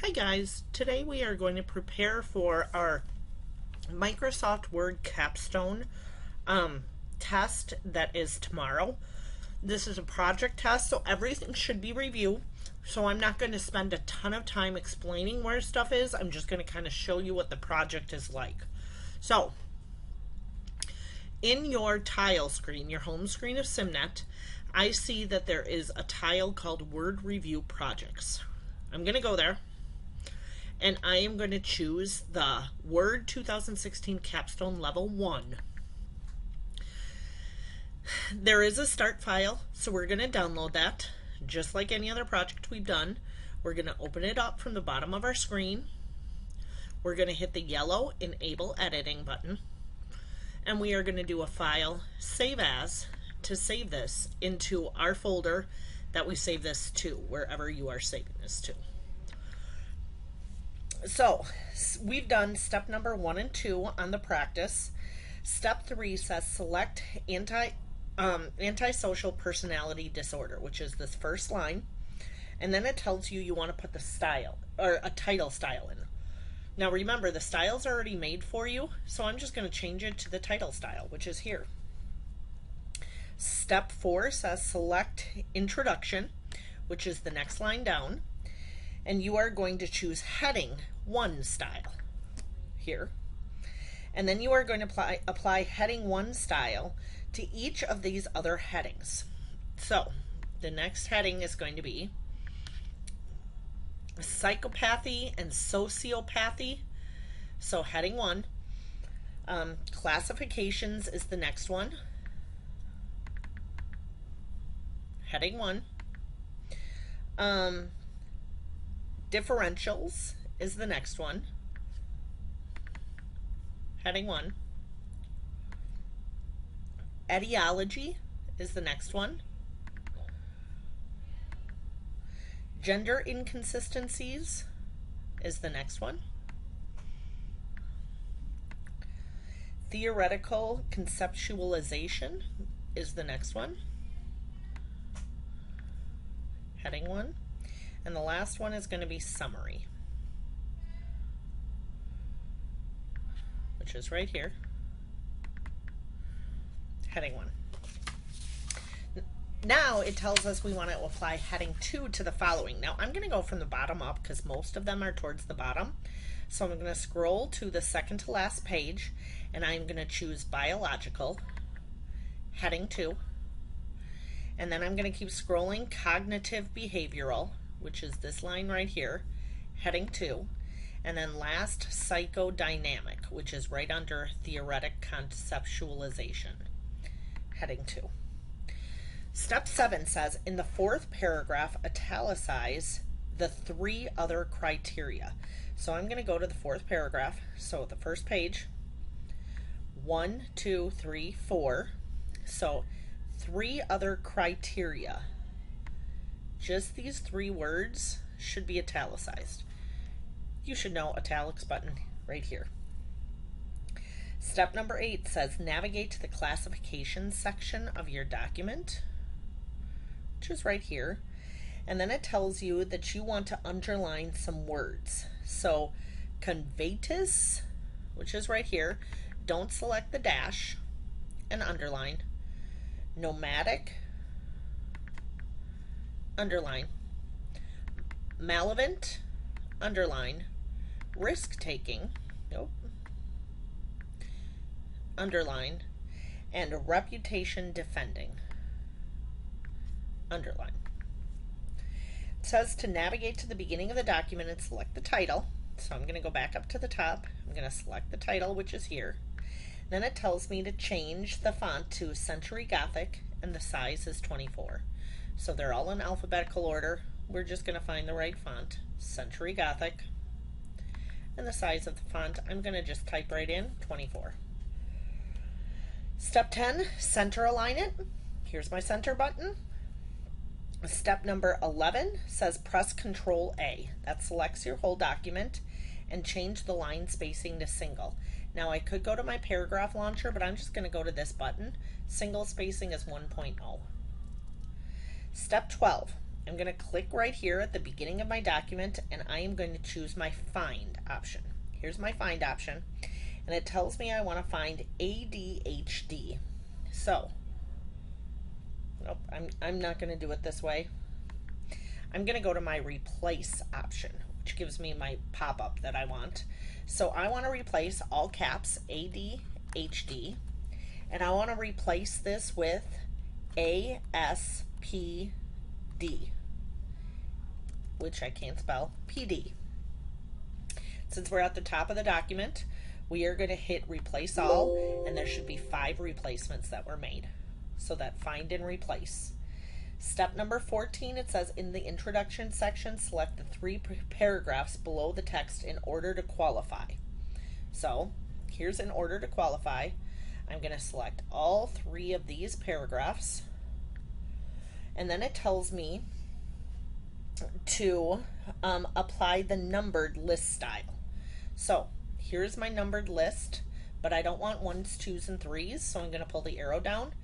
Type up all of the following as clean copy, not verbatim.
Hi guys, today we are going to prepare for our Microsoft Word Capstone test that is tomorrow. This is a project test, so everything should be reviewed. So I'm not going to spend a ton of time explaining where stuff is. I'm just going to kind of show you what the project is like. So in your tile screen, your home screen of SimNet, I see that there is a tile called Word Review Projects. I'm going to go there and I am going to choose the Word 2016 Capstone Level 1. There is a start file, so we're going to download that just like any other project we've done. We're going to open it up from the bottom of our screen. We're going to hit the yellow Enable Editing button, and we are going to do a file Save As to save this into our folder that we save this to, wherever you are saving this to. So we've done step number 1 and 2 on the practice. Step 3 says select antisocial personality disorder, which is this first line, and then it tells you want to put the style or a title style in. Now remember, the style's already made for you, so I'm just going to change it to the title style, which is here. Step 4 says select introduction, which is the next line down, and you are going to choose heading 1 style here, and then you are going to apply heading 1 style to each of these other headings. So the next heading is going to be psychopathy and sociopathy, so heading 1. Classifications is the next one, heading 1. Differentials is the next one, heading 1. Etiology is the next one. Gender inconsistencies is the next one. Theoretical conceptualization is the next one, heading 1. And the last one is going to be summary, which is right here, heading 1. Now it tells us we want to apply heading 2 to the following. Now I'm going to go from the bottom up because most of them are towards the bottom. So I'm going to scroll to the second to last page, and I'm going to choose biological, heading 2. And then I'm going to keep scrolling, cognitive behavioral, which is this line right here, heading 2. And then last, psychodynamic, which is right under theoretic conceptualization, heading 2. Step 7 says, in the 4th paragraph, italicize the 3 other criteria. So I'm going to go to the 4th paragraph. So the first page, 1, 2, 3, 4. So 3 other criteria. Just these 3 words should be italicized. You should know italics button right here. Step number 8 says navigate to the classification section of your document, which is right here. And then it tells you that you want to underline some words. So convatus, which is right here, don't select the dash, and underline. Nomadic, underline. Malevolent, underline. Risk-taking, nope, underline. And reputation defending, underline. It says to navigate to the beginning of the document and select the title. So I'm going to go back up to the top. I'm going to select the title, which is here. Then it tells me to change the font to Century Gothic, and the size is 24. So they're all in alphabetical order. We're just going to find the right font, Century Gothic. And the size of the font, I'm going to just type right in 24. Step 10, center align it. Here's my center button. Step number 11 says press Control A. That selects your whole document, and change the line spacing to single. Now I could go to my paragraph launcher, but I'm just going to go to this button. Single spacing is 1.0. Step 12, I'm going to click right here at the beginning of my document, and I am going to choose my find option. Here's my find option, and it tells me I want to find ADHD. So, nope, I'm not going to do it this way. I'm going to go to my replace option, which gives me my pop-up that I want. So I want to replace all caps ADHD, and I want to replace this with ASPD, which I can't spell, PD. Since we're at the top of the document, we are going to hit replace all, and there should be 5 replacements that were made. So that find and replace. Step number 14, it says in the introduction section, select the 3 paragraphs below the text in order to qualify. So here's in order to qualify. I'm going to select all 3 of these paragraphs, and then it tells me to apply the numbered list style. So here's my numbered list, but I don't want 1s, 2s, and 3s, so I'm going to pull the arrow down.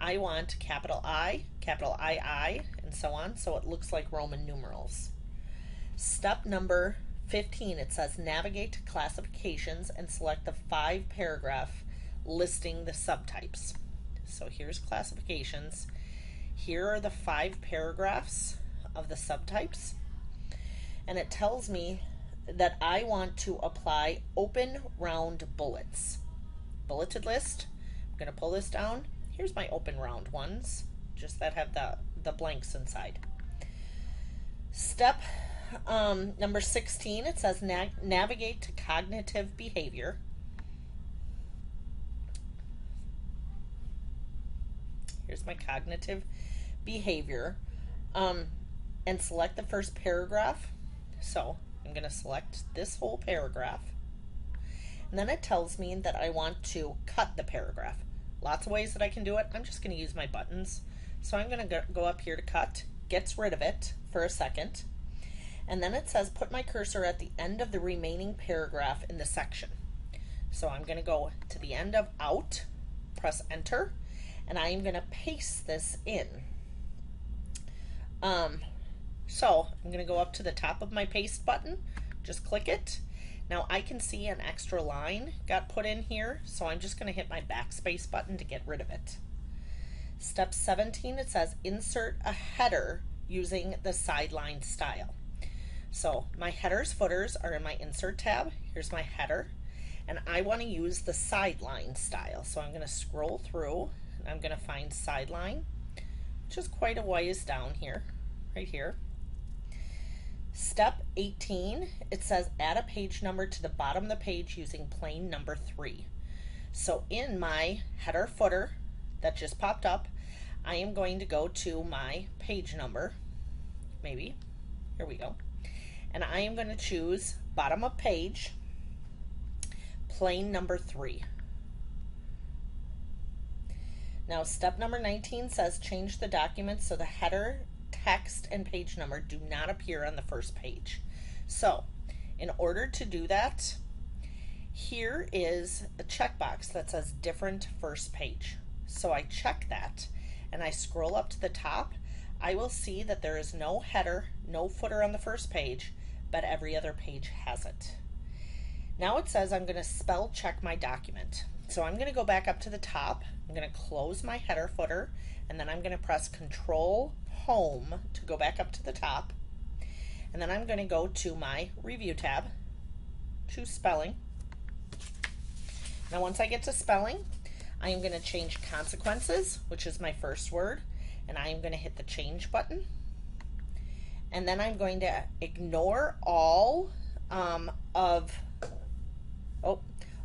I want capital I, and so on, so it looks like Roman numerals. Step number 15, it says navigate to classifications and select the 5 paragraph listing the subtypes. So here's classifications. Here are the 5 paragraphs of the subtypes, and it tells me that I want to apply open round bullets. Bulleted list. I'm going to pull this down. Here's my open round ones, just that have the blanks inside. Step number 16, it says navigate to cognitive behavior. Here's my cognitive behavior, and select the first paragraph. So I'm going to select this whole paragraph, and then it tells me that I want to cut the paragraph. Lots of ways that I can do it. I'm just going to use my buttons. So I'm going to go up here to cut, gets rid of it for a second, and then it says put my cursor at the end of the remaining paragraph in the section. So I'm going to go to the end of out, press enter, and I am going to paste this in. So I'm going to go up to the top of my paste button, just click it. Now I can see an extra line got put in here, so I'm just going to hit my backspace button to get rid of it. Step 17, it says insert a header using the sideline style. So my headers, footers are in my insert tab. Here's my header, and I want to use the sideline style. So I'm going to scroll through, and I'm going to find sideline, which is quite a ways down here, right here. Step 18, it says add a page number to the bottom of the page using plain number 3. So in my header footer that just popped up, I am going to go to my page number, maybe, here we go, and I am going to choose bottom of page, plain number 3. Now step number 19 says change the document so the header, text, and page number do not appear on the first page. So in order to do that, here is a checkbox that says different first page. So I check that and I scroll up to the top. I will see that there is no header, no footer on the first page, but every other page has it. Now it says I'm going to spell check my document. So I'm going to go back up to the top. I'm going to close my header footer, and then I'm going to press Control Home to go back up to the top. And then I'm going to go to my Review tab, choose Spelling. Now once I get to Spelling, I am going to change consequences, which is my first word, and I am going to hit the Change button. And then I'm going to ignore all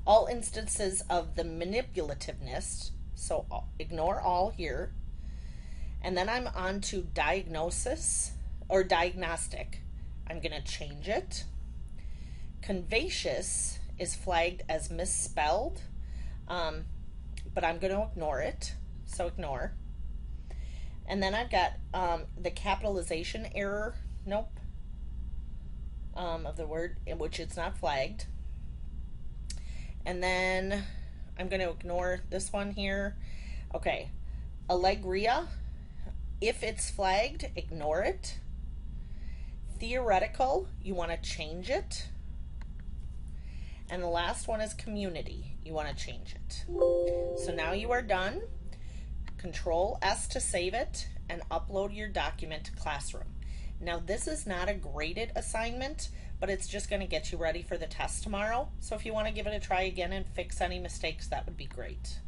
all instances of the manipulativeness, so ignore all here. And then I'm on to diagnosis or diagnostic. I'm going to change it. Convacious is flagged as misspelled, but I'm going to ignore it, so ignore. And then I've got the capitalization error, of the word, which it's not flagged. And then I'm going to ignore this one here. Okay, Allegria, if it's flagged, ignore it. Theoretical, you want to change it. And the last one is community. You want to change it. So now you are done. Control S to save it and upload your document to Classroom. Now this is not a graded assignment, but it's just going to get you ready for the test tomorrow. So if you want to give it a try again and fix any mistakes, that would be great.